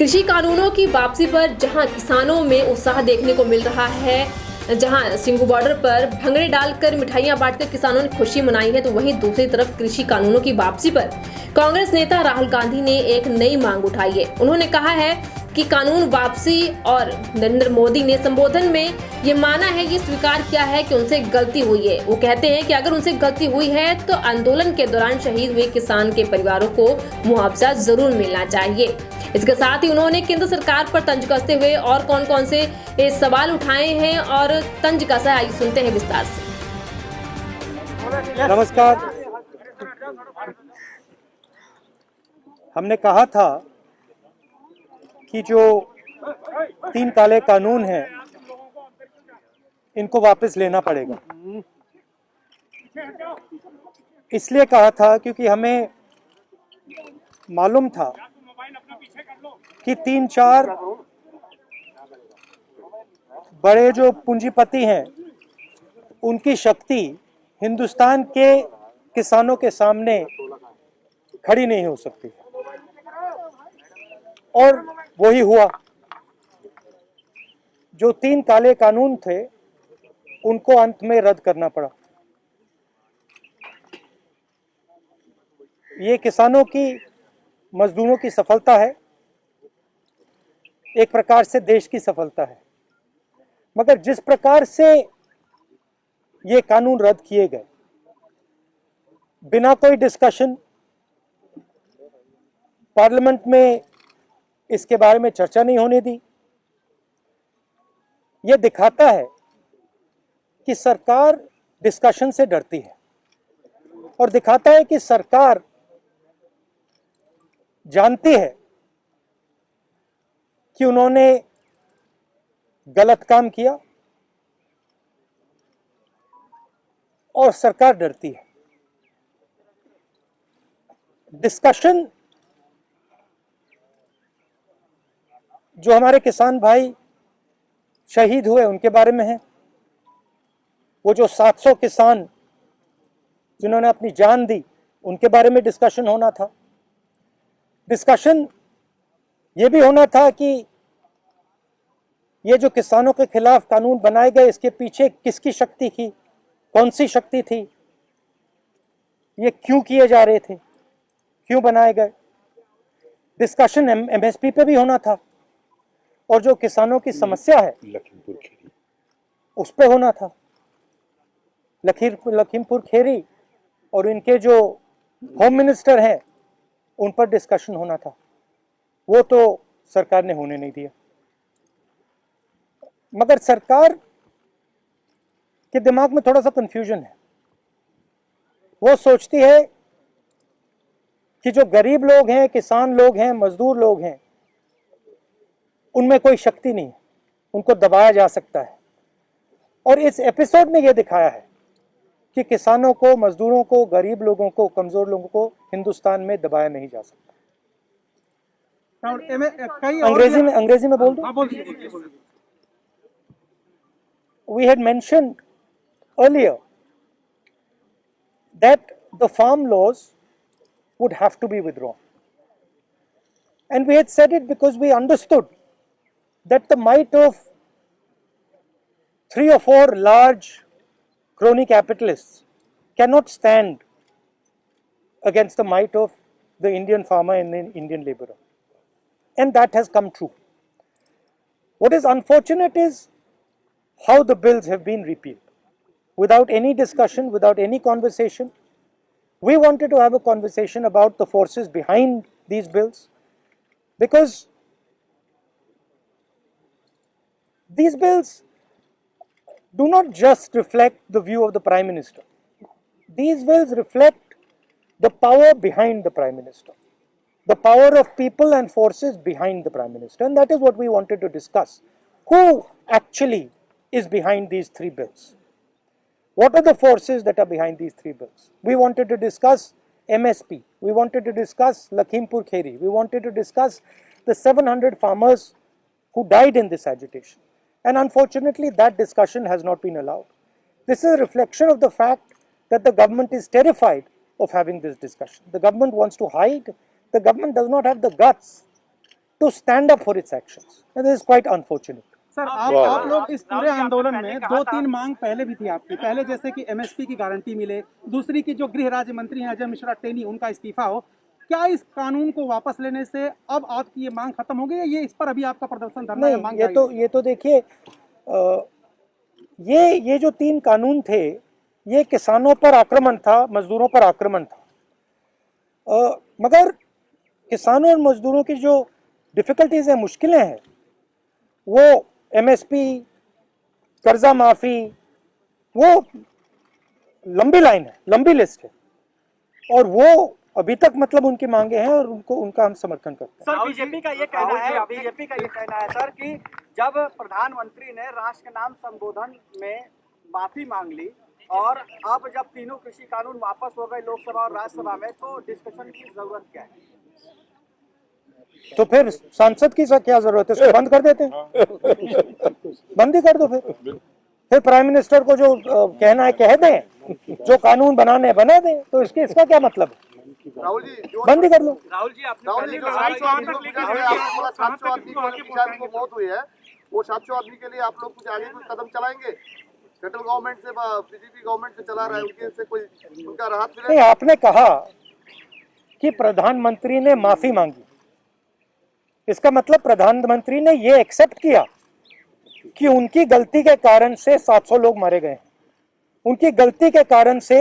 कृषि कानूनों की वापसी पर जहां किसानों में उत्साह देखने को मिल रहा है, जहां सिंघू बॉर्डर पर भंगड़े डालकर मिठाइयां बांटकर किसानों ने खुशी मनाई है, तो वहीं दूसरी तरफ कृषि कानूनों की वापसी पर कांग्रेस नेता राहुल गांधी ने एक नई मांग उठाई है। उन्होंने कहा है कि कानून वापसी और नरेंद्र मोदी ने संबोधन में ये माना है, ये स्वीकार किया है कि उनसे गलती हुई है। वो कहते हैं कि अगर उनसे गलती हुई है तो आंदोलन के दौरान शहीद हुए किसान के परिवारों को मुआवजा जरूर मिलना चाहिए। इसके साथ ही उन्होंने केंद्र सरकार पर तंज कसते हुए और कौन कौन से सवाल उठाए हैं और तंज कसा, आइए सुनते हैं विस्तार से। नमस्कार। हमने कहा था कि जो 3 काले कानून हैं इनको वापस लेना पड़ेगा। इसलिए कहा था क्योंकि हमें मालूम था कि 3-4 बड़े जो पूंजीपति हैं उनकी शक्ति हिंदुस्तान के किसानों के सामने खड़ी नहीं हो सकती, और वही हुआ। जो 3 काले कानून थे उनको अंत में रद्द करना पड़ा। ये किसानों की, मजदूरों की सफलता है, एक प्रकार से देश की सफलता है। मगर जिस प्रकार से ये कानून रद्द किए गए, बिना कोई डिस्कशन, पार्लियामेंट में इसके बारे में चर्चा नहीं होने दी, यह दिखाता है कि सरकार डिस्कशन से डरती है, और दिखाता है कि सरकार जानती है कि उन्होंने गलत काम किया, और सरकार डरती है। डिस्कशन जो हमारे किसान भाई शहीद हुए उनके बारे में है, वो जो 700 किसान जिन्होंने अपनी जान दी उनके बारे में डिस्कशन होना था। डिस्कशन ये भी होना था कि ये जो किसानों के खिलाफ कानून बनाए गए, इसके पीछे किसकी शक्ति थी, कौन सी शक्ति थी, ये क्यों किए जा रहे थे, क्यों बनाए गए। डिस्कशन एमएसपी पे भी होना था, और जो किसानों की समस्या है उस पे होना था। लखीमपुर खेरी और इनके जो होम मिनिस्टर हैं उन पर डिस्कशन होना था, वो तो सरकार ने होने नहीं दिया। मगर सरकार के दिमाग में थोड़ा सा कंफ्यूजन है। वो सोचती है कि जो गरीब लोग हैं, किसान लोग हैं, मजदूर लोग हैं, उनमें कोई शक्ति नहीं है, उनको दबाया जा सकता है। और इस एपिसोड ने यह दिखाया है कि किसानों को, मजदूरों को, गरीब लोगों को, कमजोर लोगों को हिंदुस्तान में दबाया नहीं जा सकता। अंग्रेजी में बोल दूं? We had mentioned earlier that the farm laws would have to be withdrawn, and we had said it because we understood that the might of 3 or 4 large crony capitalists cannot stand against the might of the Indian farmer and the Indian laborer, and that has come true. What is unfortunate is how the bills have been repealed without any discussion, without any conversation. We wanted to have a conversation about the forces behind these bills, because these bills do not just reflect the view of the Prime Minister. These bills reflect the power behind the Prime Minister, the power of people and forces behind the Prime Minister, and that is what we wanted to discuss. Who actually is behind these 3 bills? What are the forces that are behind these 3 bills? We wanted to discuss MSP. We wanted to discuss Lakhimpur Kheri. We wanted to discuss the 700 farmers who died in this agitation. And unfortunately, that discussion has not been allowed. This is a reflection of the fact that the government is terrified of having this discussion. The government wants to hide. The government does not have the guts to stand up for its actions. And this is quite unfortunate. Sir आप लोग इस पूरे आंदोलन में 2-3 मांग पहले भी थी आपकी, पहले जैसे कि एमएसपी की गारंटी मिले, दूसरी की जो गृह राज्य मंत्री हैं अजय मिश्रा टेनी उनका इस्तीफा हो, क्या इस कानून को वापस लेने से अब आपकी ये मांग खत्म हो गई है? ये इस पर अभी आपका प्रदर्शन धरना या मांग ये तो देखिए, ये जो 3 कानून थे ये किसानों पर आक्रमण था, मजदूरों पर आक्रमण था, मगर किसानों और मजदूरों की जो डिफिकल्टीज है, मुश्किलें हैं, वो एमएसपी, कर्जा माफी, वो लंबी लाइन है, लंबी लिस्ट है, और वो अभी तक मतलब उनकी मांगे हैं और उनका हम समर्थन करते हैं। सर बीजेपी का ये कहना है सर कि जब प्रधानमंत्री ने राष्ट्र के नाम संबोधन में माफी मांग ली और अब जब तीनों कृषि कानून वापस हो गए लोकसभा और राज्यसभा में, तो डिस्कशन की जरूरत क्या है? तो फिर सांसद की क्या जरूरत है? उसको बंद कर देते हैं, बंद ही कर दो। फिर प्राइम मिनिस्टर को जो कहना है कह दें, जो कानून बनाने हैं बना दें, तो इसका क्या मतलब है? राहुल जी बंद ही कर लो। राहुल जी 700 आदमी को मौत हुई है, वो 700 आदमी के लिए आप लोग कुछ आगे कुछ कदम चलाएंगे? सेंट्रल गवर्नमेंट से, बीजेपी गवर्नमेंट से चला रहा है, उनके से कोई उनका राहत मिले? नहीं, आपने कहा कि प्रधानमंत्री ने माफी मांगी, इसका मतलब प्रधानमंत्री ने ये एक्सेप्ट किया कि उनकी गलती के कारण से 700 लोग मारे गए, उनकी गलती के कारण से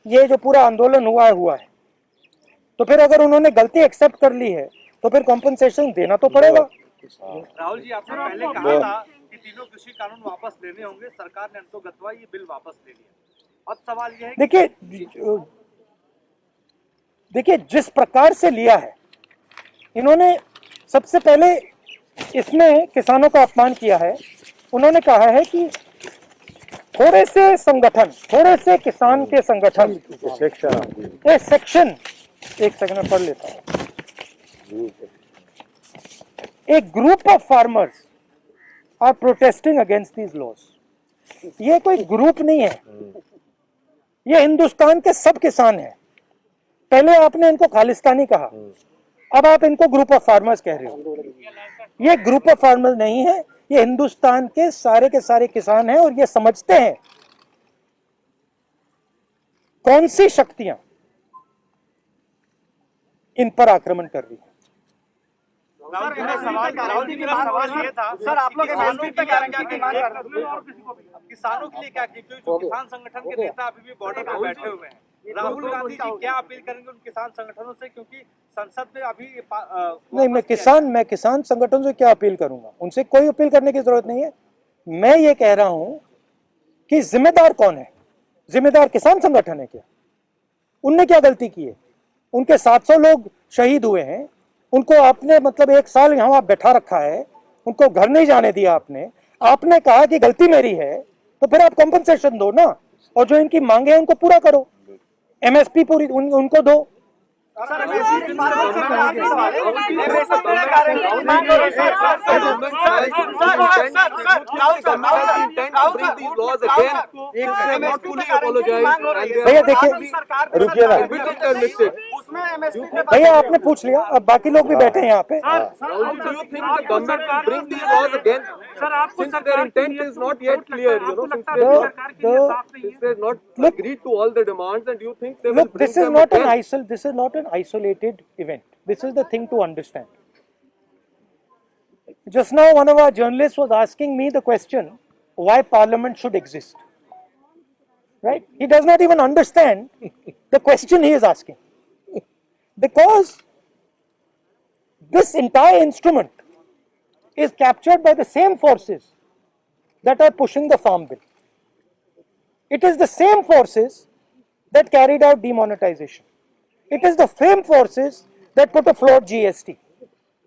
ये जो पूरा आंदोलन हुआ है। तो फिर अगर उन्होंने गलती एक्सेप्ट कर ली है तो फिर कॉम्पनसेशन देना तो पड़ेगा। राहुल जी, आपने पहले कहा था कि तीनों कृषि कानून वापस लेने होंगे, सरकार ने अंतोगत्वा ये बिल वापस ले लिया। अब सवाल यह है, देखिए जिस प्रकार से लिया है इन्होंने, सबसे पहले इसमें किसानों का अपमान किया है। उन्होंने कहा है कि थोड़े से किसान के संगठन, सेक्शन, एक सेकंड में पढ़ लेता हूं। एक group of farmers are protesting against these laws. ये कोई ग्रुप नहीं है, ये हिंदुस्तान के सब किसान हैं। पहले आपने इनको खालिस्तानी कहा, अब आप इनको ग्रुप ऑफ फार्मर्स कह रहे हो। ये ग्रुप ऑफ फार्मर्स नहीं है, ये हिंदुस्तान के सारे किसान हैं, और ये समझते हैं कौन सी शक्तियां इन पर आक्रमण कर रही है। सर आप लोग किसानों के लिए क्या की? क्योंकि किसान संगठन के नेता अभी भी बॉर्डर पर बैठे हुए हैं। राहुल गांधी जी क्या अपील करेंगे उन किसान संगठनों से, क्योंकि संसद में अभी नहीं, मैं किसान संगठनों से क्या अपील करूंगा? उनसे कोई अपील करने की जरूरत नहीं है। मैं ये कह रहा हूं कि जिम्मेदार कौन है? जिम्मेदार किसान संगठन है क्या? उनने क्या गलती की है? उनके 700 लोग शहीद हुए हैं, उनको आपने मतलब 1 साल यहाँ बैठा रखा है, उनको घर नहीं जाने दिया आपने कहा कि गलती मेरी है, तो फिर आप कॉम्पनसेशन दो ना, और जो इनकी मांगे हैं उनको पूरा करो, एमएसपी पूरी उनको दो। भैया देखिए, रुकिए ना भैया, आपने पूछ लिया, अब बाकी लोग भी बैठे हैं यहाँ पे। Look, this is not an isolated event. This is the thing to understand. Just now, one of our journalists was asking me the question, why Parliament should exist. Right? He does not even understand the question he is asking. Because this entire instrument is captured by the same forces that are pushing the Farm Bill. It is the same forces that carried out demonetization. It is the same forces that put a float GST.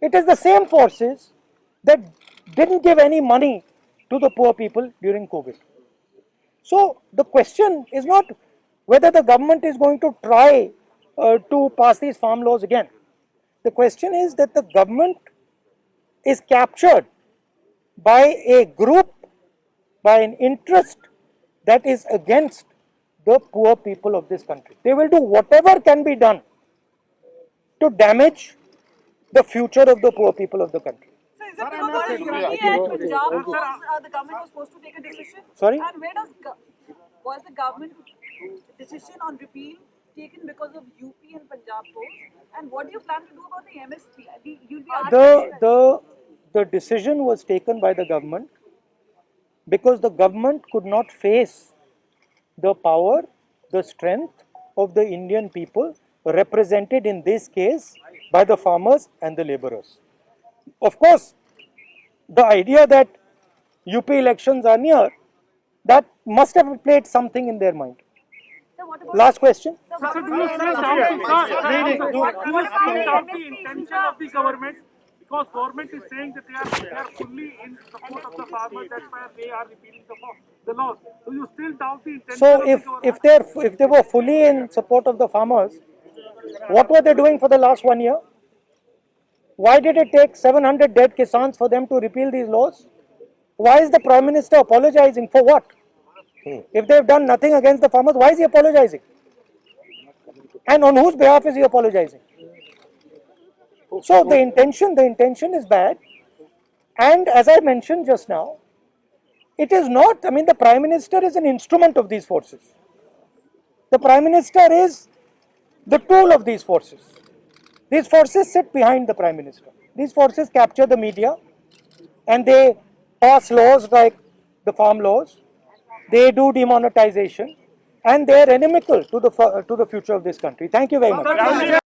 It is the same forces that didn't give any money to the poor people during COVID. So the question is not whether the government is going to try to pass these farm laws again. The question is that the government is captured by a group, by an interest that is against the poor people of this country. They will do whatever can be done to damage the future of the poor people of the country. So is it because UP and Punjab the government was supposed to take a decision? Sorry? And where was the government decision on repeal taken because of UP and Punjab polls? And what do you plan to do about the MSP? You'll be The decision was taken by the government because the government could not face the power, the strength of the Indian people represented in this case by the farmers and the laborers. Of course, the idea that UP elections are near, that must have played something in their mind. Last question. So do you still doubt the intention of the government? Because government is saying that they are fully in support of the farmers, that's why they are repealing the laws. Do you still doubt the intention So of the government? if they were fully in support of the farmers, what were they doing for the last 1 year? Why did it take 700 dead Kisans for them to repeal these laws? Why is the Prime Minister apologizing for what? If they have done nothing against the farmers, why is he apologizing? And on whose behalf is he apologizing? So the intention is bad. And as I mentioned just now, it is not, I mean, the Prime Minister is an instrument of these forces. The Prime Minister is the tool of these forces. These forces sit behind the Prime Minister. These forces capture the media and they pass laws like the farm laws. They do demonetization and they are inimical to the future of this country. Thank you very much.